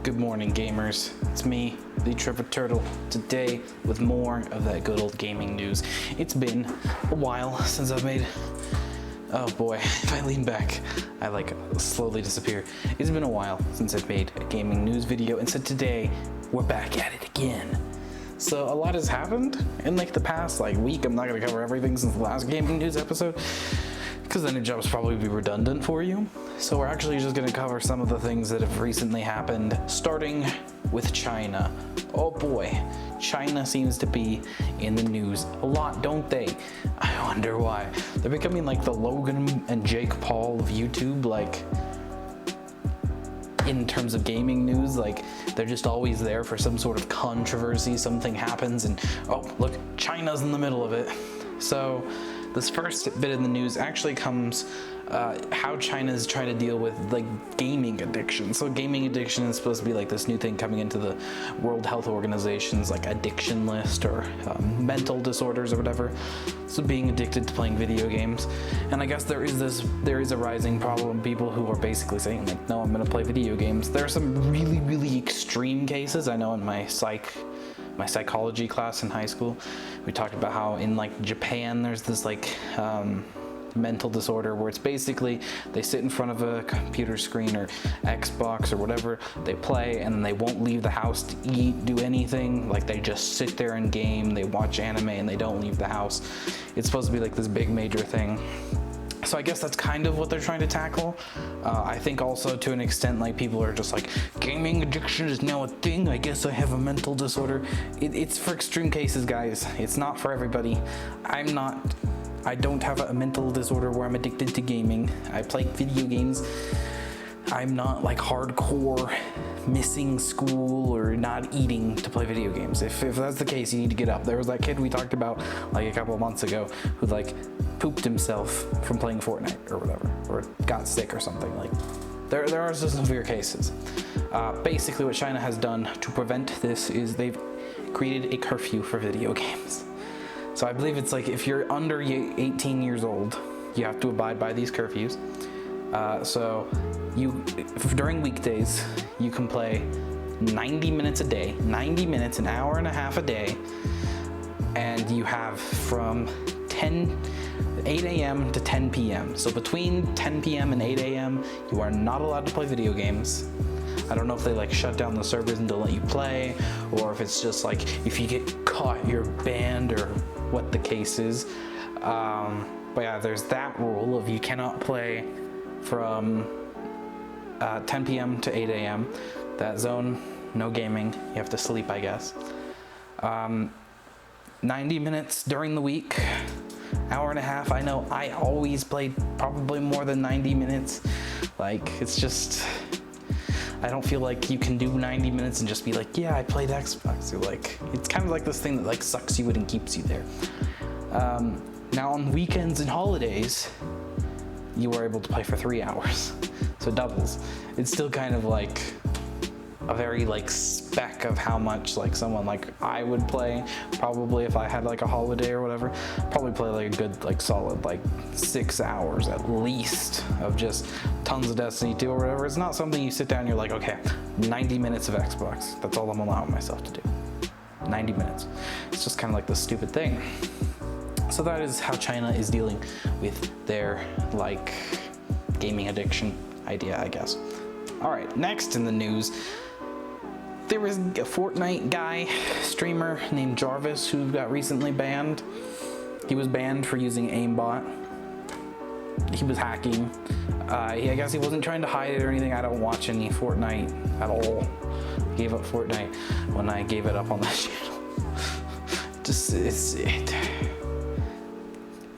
Good morning, gamers. It's me, TheTrevorTurtle, today with more of that good old gaming news. It's been a while since I've made... Oh boy, if I lean back, I slowly disappear. It's been a while since I've made a gaming news video, and so today, we're back at it again. So a lot has happened in the past week. I'm not going to cover everything since the last gaming news episode, because then it jobs probably be redundant for you. So we're actually just going to cover some of the things that have recently happened, starting with China. Oh boy, China seems to be in the news a lot, don't they? I wonder why. They're becoming like the Logan and Jake Paul of YouTube, in terms of gaming news. They're just always there for some sort of controversy. Something happens and, oh look, China's in the middle of it. So this first bit of the news actually comes how China's trying to deal with gaming addiction. So gaming addiction is supposed to be this new thing coming into the World Health Organization's addiction list, or mental disorders or whatever. So being addicted to playing video games. And I guess there is a rising problem of people who are basically saying no, I'm gonna play video games. There are some really, really extreme cases. I know in my psychology class in high school, we talked about how in Japan there's this mental disorder where it's basically they sit in front of a computer screen or Xbox or whatever, they play, and then they won't leave the house to eat, do anything. They just sit there and game, they watch anime, and they don't leave the house. It's supposed to be this big major thing. So I guess that's kind of what they're trying to tackle. I think also to an extent, don't are just gaming addiction is now a thing, I guess I have a mental disorder. It's for extreme cases, guys. It's not for everybody. I don't have a mental disorder where I'm addicted to gaming. I play video games. I'm not hardcore missing school or not eating to play video games. If that's the case, you need to get up. There was that kid we talked about a couple of months ago who pooped himself from playing Fortnite or whatever, or got sick or something. There are some severe cases. Basically what China has done to prevent this is they've created a curfew for video games. So I believe it's if you're under 18 years old, you have to abide by these curfews. So during weekdays, you can play 90 minutes a day, 90 minutes, an hour and a half a day, and you have from 8 a.m. to 10 p.m. So between 10 p.m. and 8 a.m., you are not allowed to play video games. I don't know if they shut down the servers and don't let you play, or if it's just if you get caught, you're banned, or what the case is. But yeah, there's that rule of you cannot play from 10 p.m. to 8 a.m. That zone, no gaming. You have to sleep, I guess. 90 minutes during the week, hour and a half. I know I always played probably more than 90 minutes. It's just, I don't feel you can do 90 minutes and just be yeah, I played Xbox. It's kind of this thing that sucks you in and keeps you there. Now on weekends and holidays, you are able to play for 3 hours. So doubles. It's still kind of a very spec of how much someone I would play. Probably if I had a holiday or whatever, probably play a good solid 6 hours at least of just tons of Destiny 2 or whatever. It's not something you sit down and you're okay, 90 minutes of Xbox. That's all I'm allowing myself to do. 90 minutes. It's just kind of the stupid thing. So that is how China is dealing with their gaming addiction idea, I guess. All right, next in the news, there was a Fortnite guy, streamer named Jarvis, who got recently banned. He was banned for using aimbot. He was hacking. I guess he wasn't trying to hide it or anything. I don't watch any Fortnite at all. I gave up Fortnite when I gave it up on that channel.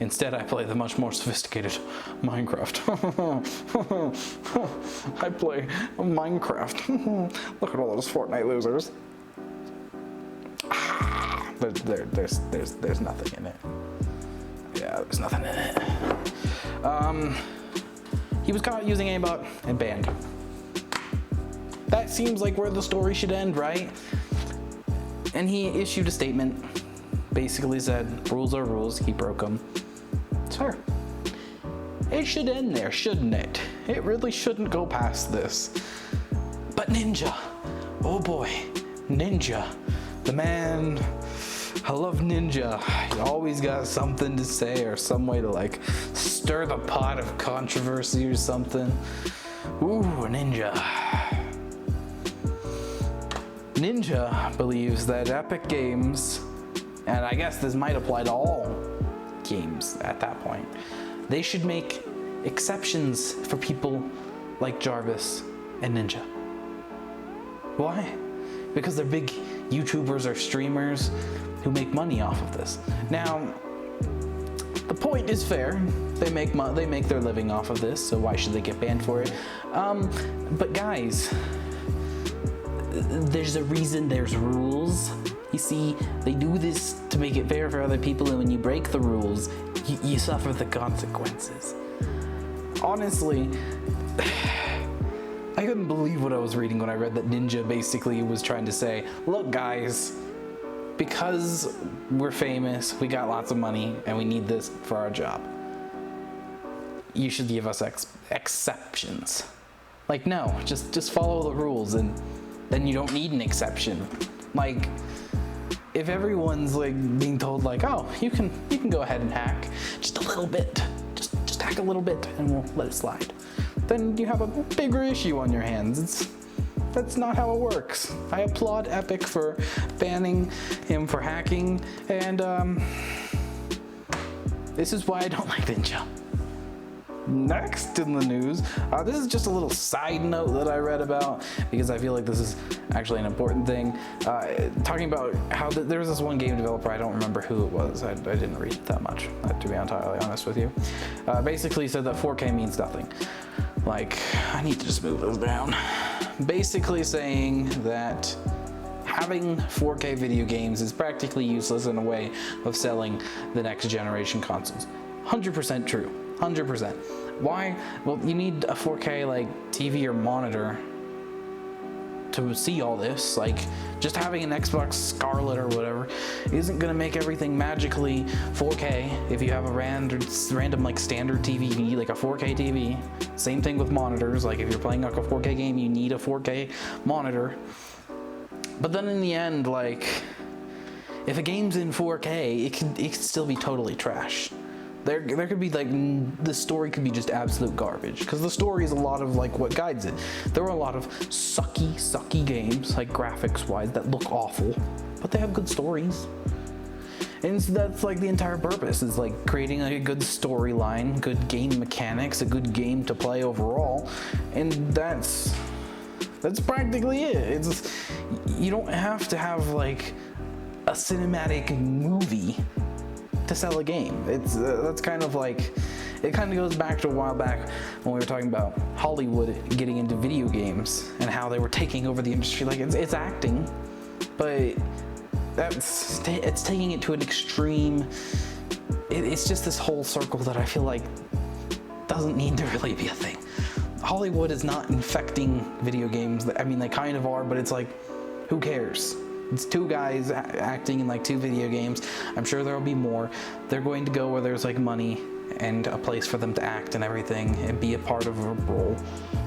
Instead, I play the much more sophisticated Minecraft. I play Minecraft. Look at all those Fortnite losers. There's nothing in it. Yeah, there's nothing in it. He was caught using aimbot and banned. That seems where the story should end, right? And he issued a statement. Basically said, rules are rules, he broke them. It's fair. It should end there, shouldn't it? It really shouldn't go past this. But Ninja, Oh boy, Ninja, the man. I love Ninja. He always got something to say or some way to like stir the pot of controversy or something. Ooh, Ninja. Ninja believes that Epic Games, and I guess this might apply to all games at that point, they should make exceptions for people like Jarvis and Ninja. Why? Because they're big YouTubers or streamers who make money off of this. Now, the point is fair. They make their living off of this, so why should they get banned for it? But guys, there's a reason there's rules. You see, they do this to make it fair for other people, and when you break the rules, you suffer the consequences. Honestly, I couldn't believe what I was reading when I read that Ninja basically was trying to say, look guys, because we're famous, we got lots of money, and we need this for our job, you should give us exceptions. Like, no, just follow the rules, and then you don't need an exception. Like, if everyone's like being told like, oh, you can go ahead and hack just a little bit, just hack a little bit, and we'll let it slide, then you have a bigger issue on your hands. That's not how it works. I applaud Epic for banning him for hacking, and this is why I don't like Ninja. Next in the news, this is just a little side note that I read about because I feel like this is actually an important thing. Talking about how there was this one game developer, I don't remember who it was, I didn't read it that much, to be entirely honest with you. Basically said that 4K means nothing. Like, I need to just move this down. Basically saying that having 4K video games is practically useless in a way of selling the next generation consoles. 100% true. 100%. Why? Well, you need a 4K like TV or monitor to see all this. Like, just having an Xbox Scarlet or whatever isn't gonna make everything magically 4K. If you have a random like standard TV, you need like a 4K TV. Same thing with monitors. Like, if you're playing like a 4K game, you need a 4K monitor. But then in the end, like, if a game's in 4K, it can still be totally trash. There could be like, the story could be just absolute garbage, because the story is a lot of like what guides it. There are a lot of sucky games, like graphics wise, that look awful, but they have good stories. And so that's like the entire purpose, is like creating like a good storyline, good game mechanics, a good game to play overall, and that's practically it. You don't have to have like a cinematic movie to sell a game. That's kind of like, it kind of goes back to a while back when we were talking about Hollywood getting into video games and how they were taking over the industry. Like, it's acting, but it's taking it to an extreme. It's just this whole circle that I feel like doesn't need to really be a thing. Hollywood is not infecting video games. I mean, they kind of are, but it's like, who cares? It's two guys acting in like two video games. I'm sure there'll be more. They're going to go where there's like money and a place for them to act and everything and be a part of a role.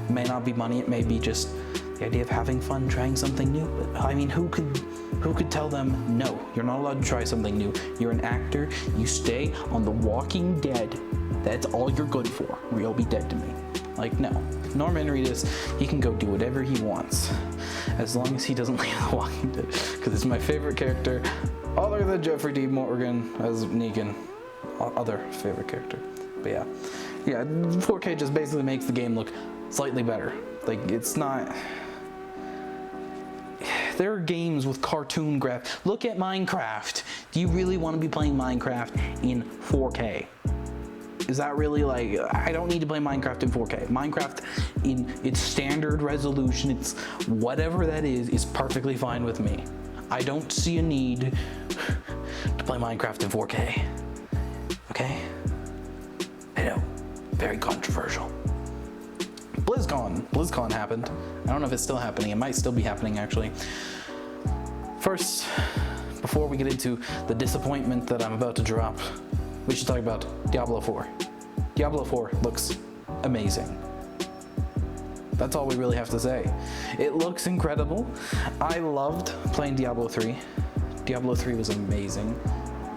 It may not be money, it may be just the idea of having fun, trying something new. But I mean, who could tell them, no, you're not allowed to try something new. You're an actor, you stay on The Walking Dead. That's all you're good for, or you'll be dead to me. Like, no. Norman Reedus, he can go do whatever he wants, as long as he doesn't leave The Walking Dead, because it's my favorite character, other than Jeffrey D. Morgan as Negan, other favorite character. But yeah, 4K just basically makes the game look slightly better. Like, it's not. There are games with cartoon graphics. Look at Minecraft. Do you really want to be playing Minecraft in 4K? Is that really like, I don't need to play Minecraft in 4K. Minecraft in its standard resolution, it's whatever that is perfectly fine with me. I don't see a need to play Minecraft in 4K. Okay? I know, very controversial. BlizzCon happened. I don't know if it's still happening. It might still be happening, actually. First, before we get into the disappointment that I'm about to drop, we should talk about Diablo 4. Diablo 4 looks amazing. That's all we really have to say. It looks incredible. I loved playing Diablo 3. Diablo 3 was amazing.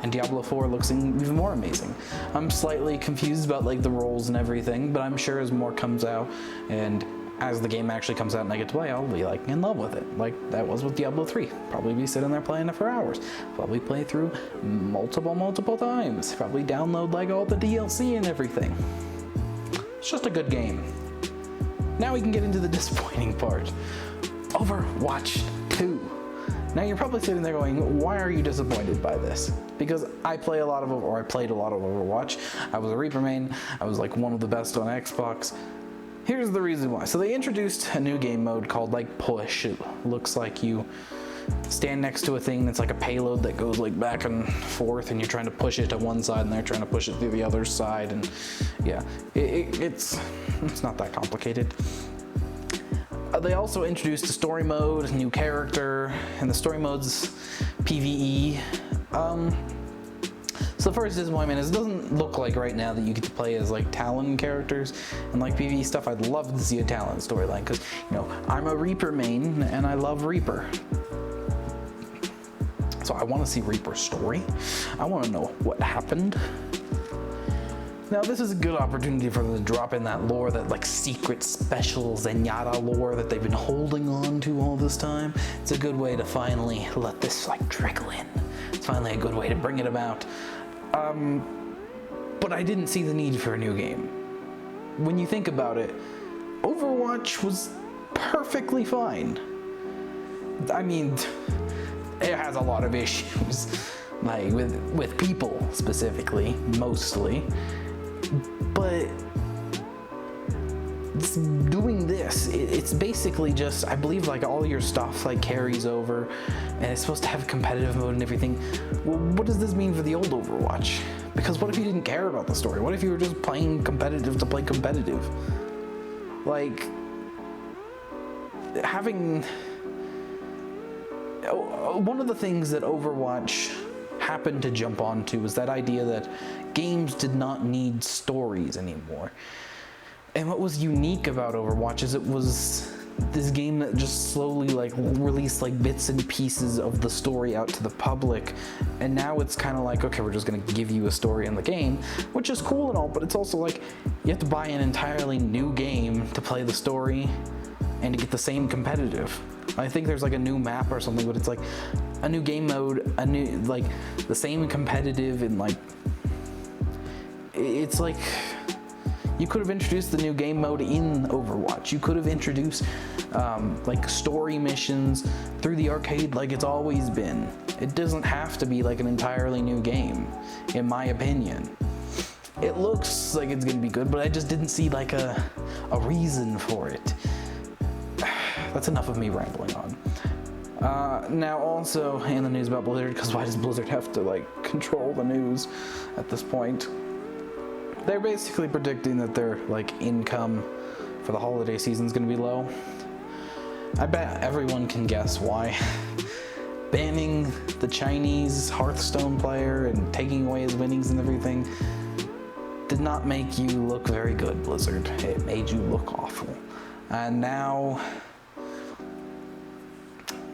And Diablo 4 looks even more amazing. I'm slightly confused about like the roles and everything, but I'm sure as more comes out and as the game actually comes out and I get to play, I'll be like in love with it. Like that was with Diablo 3. Probably be sitting there playing it for hours. Probably play through multiple times. Probably download like all the DLC and everything. It's just a good game. Now we can get into the disappointing part. Overwatch 2. Now you're probably sitting there going, why are you disappointed by this? Because I played a lot of Overwatch. I was a Reaper main. I was like one of the best on Xbox. Here's the reason why. So they introduced a new game mode called like Push. It looks like you stand next to a thing that's like a payload that goes like back and forth and you're trying to push it to one side and they're trying to push it to the other side, and yeah, it's not that complicated. They also introduced a story mode, a new character, and the story mode's PvE. So the first disappointment is it doesn't look like right now that you get to play as like Talon characters and like PvE stuff. I'd love to see a Talon storyline because, you know, I'm a Reaper main and I love Reaper. So I want to see Reaper's story. I want to know what happened. Now this is a good opportunity for them to drop in that lore, that like secret special Zenyatta lore that they've been holding on to all this time. It's a good way to finally let this like trickle in. It's finally a good way to bring it about. But I didn't see the need for a new game. When you think about it, Overwatch was perfectly fine. I mean, it has a lot of issues, like with people specifically, mostly. But doing this, it's basically just, I believe like all your stuff like carries over and it's supposed to have a competitive mode and everything. Well, what does this mean for the old Overwatch? Because what if you didn't care about the story? What if you were just playing competitive to play competitive? Like, having... One of the things that Overwatch happened to jump onto was that idea that games did not need stories anymore. And what was unique about Overwatch is it was this game that just slowly like released like bits and pieces of the story out to the public, and now it's kind of like, okay, we're just gonna give you a story in the game, which is cool and all, but it's also like you have to buy an entirely new game to play the story and to get the same competitive. I think there's like a new map or something, but it's like a new game mode, a new, like the same competitive, and like it's like you could have introduced the new game mode in Overwatch. You could have introduced like story missions through the arcade like it's always been. It doesn't have to be like an entirely new game, in my opinion. It looks like it's gonna be good, but I just didn't see like a reason for it. That's enough of me rambling on. Now also in the news about Blizzard, because why does Blizzard have to like control the news at this point? They're basically predicting that their like income for the holiday season is going to be low. I bet everyone can guess why. Banning the Chinese Hearthstone player and taking away his winnings and everything did not make you look very good, Blizzard. It made you look awful. And now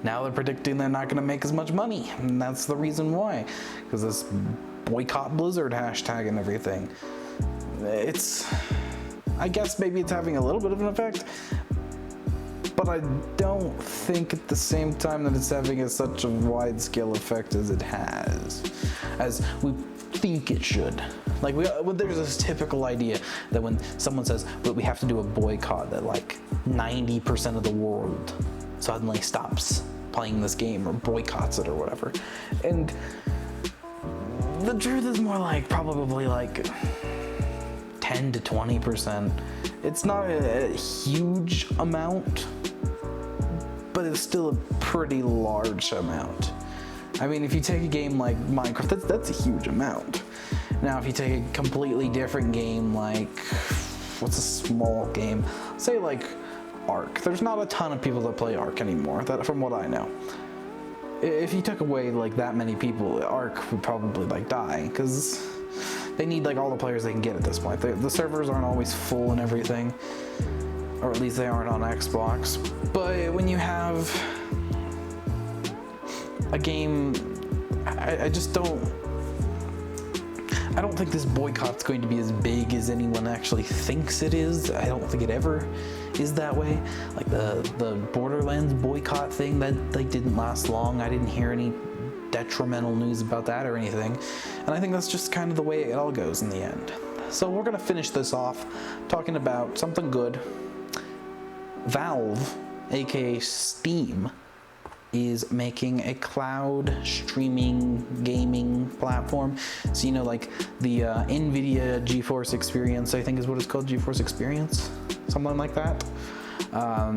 they're predicting they're not going to make as much money, and that's the reason why, because this boycott Blizzard hashtag and everything. I guess maybe it's having a little bit of an effect, but I don't think at the same time that it's having such a wide-scale effect as it has, as we think it should. Like, there's this typical idea that when someone says, but we have to do a boycott, that like 90% of the world suddenly stops playing this game or boycotts it or whatever. And the truth is more like probably like 10 to 20%. It's not a huge amount, but it's still a pretty large amount. I mean, if you take a game like Minecraft, that's a huge amount. Now, if you take a completely different game like, what's a small game? Say like Ark. There's not a ton of people that play Ark anymore, from what I know. If you took away like that many people, Ark would probably like die, because they need like all the players they can get at this point. The servers aren't always full and everything. or at least they aren't on Xbox. But when you have a game, I just don't think this boycott's going to be as big as anyone actually thinks it is. I don't think it ever is that way. Like the Borderlands boycott thing, that like didn't last long. I didn't hear any detrimental news about that or anything. And I think that's just kind of the way it all goes in the end. So we're gonna finish this off talking about something good. Valve, aka Steam, is making a cloud streaming gaming platform. So you know, like the NVIDIA GeForce Experience, I think is what it's called, GeForce Experience, something like that.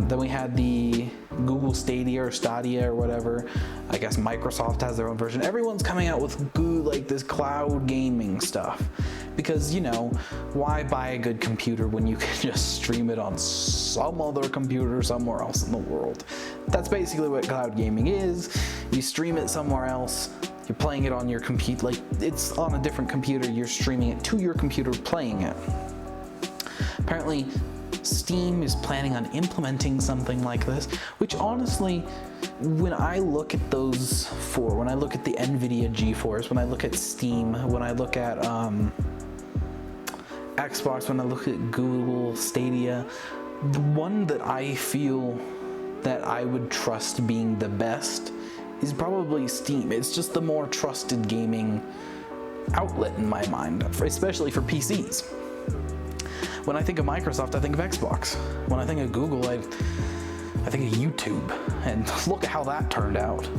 Then we had the Google Stadia or Stadia or whatever. I guess Microsoft has their own version. Everyone's coming out with like this cloud gaming stuff, because you know, why buy a good computer when you can just stream it on some other computer somewhere else in the world? That's basically what cloud gaming is. You stream it somewhere else, you're playing it on your computer, like it's on a different computer, you're streaming it to your computer, playing it. Apparently Steam is planning on implementing something like this, which honestly, when I look at those four, when I look at the NVIDIA GeForce, when I look at Steam, when I look at Xbox, when I look at Google Stadia, the one that I feel that I would trust being the best is probably Steam. It's just the more trusted gaming outlet in my mind, especially for PCs. When I think of Microsoft, I think of Xbox. When I think of Google, I think of YouTube. And look at how that turned out.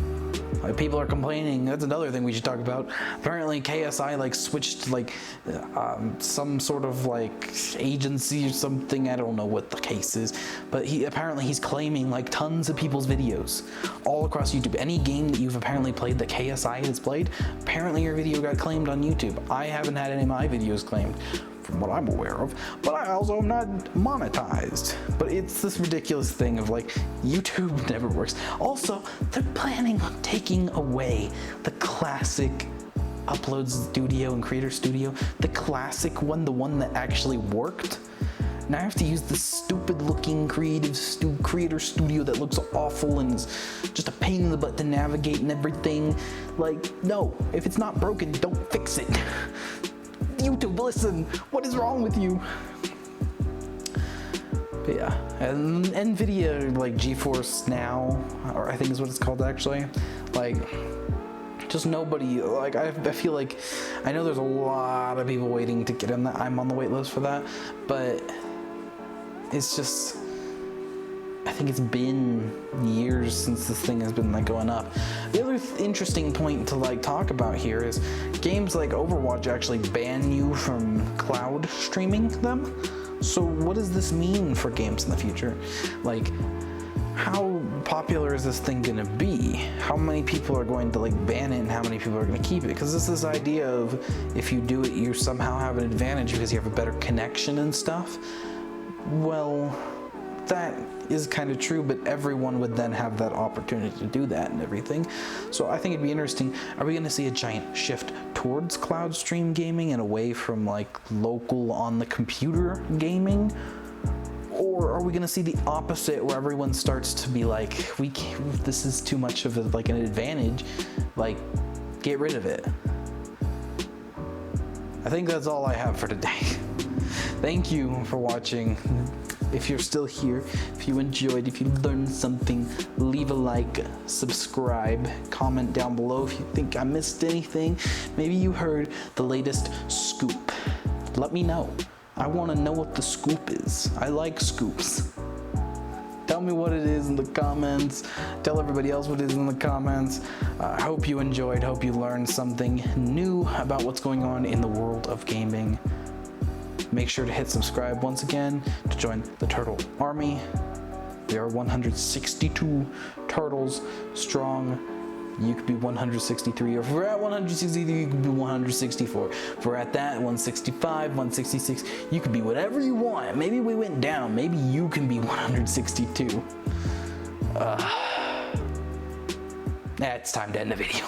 Like, people are complaining. That's another thing we should talk about. Apparently KSI like switched like some sort of like agency or something. I don't know what the case is, but he's claiming like tons of people's videos all across YouTube. Any game that you've apparently played that KSI has played, apparently your video got claimed on YouTube. I haven't had any of my videos claimed, from what I'm aware of, but I also am not monetized. But it's this ridiculous thing of like, YouTube never works. Also, they're planning on taking away the classic Upload Studio and Creator Studio, the classic one, the one that actually worked. Now I have to use this stupid looking Creator Studio that looks awful and is just a pain in the butt to navigate and everything. Like, no, if it's not broken, don't fix it. YouTube, listen, what is wrong with you? But yeah, and NVIDIA, like GeForce Now, or I think is what it's called actually, like, just nobody, like, I feel like, I know there's a lot of people waiting to get in that. I'm on the wait list for that, but it's just, I think it's been years since this thing has been like going up. The other interesting point to like talk about here is games like Overwatch actually ban you from cloud streaming them. So what does this mean for games in the future? Like, how popular is this thing gonna be? How many people are going to like ban it and how many people are gonna keep it? Because it's this idea of if you do it, you somehow have an advantage because you have a better connection and stuff. Well, that is kind of true, but everyone would then have that opportunity to do that and everything. So I think it'd be interesting. Are we going to see a giant shift towards cloud stream gaming and away from like local on the computer gaming? Or are we going to see the opposite, where everyone starts to be like, we can't, this is too much of a, like an advantage, like get rid of it. I think that's all I have for today. Thank you for watching. If you're still here, if you enjoyed, if you learned something, leave a like, subscribe, comment down below if you think I missed anything. Maybe you heard the latest scoop. Let me know. I want to know what the scoop is. I like scoops. Tell me what it is in the comments. Tell everybody else what it is in the comments. I hope you enjoyed, hope you learned something new about what's going on in the world of gaming. Make sure to hit subscribe once again to join the Turtle Army. We are 162 turtles strong. You could be 163, or if we're at 163, you could be 164. If we're at that, 165, 166, you could be whatever you want. Maybe we went down. Maybe you can be 162. It's time to end the video.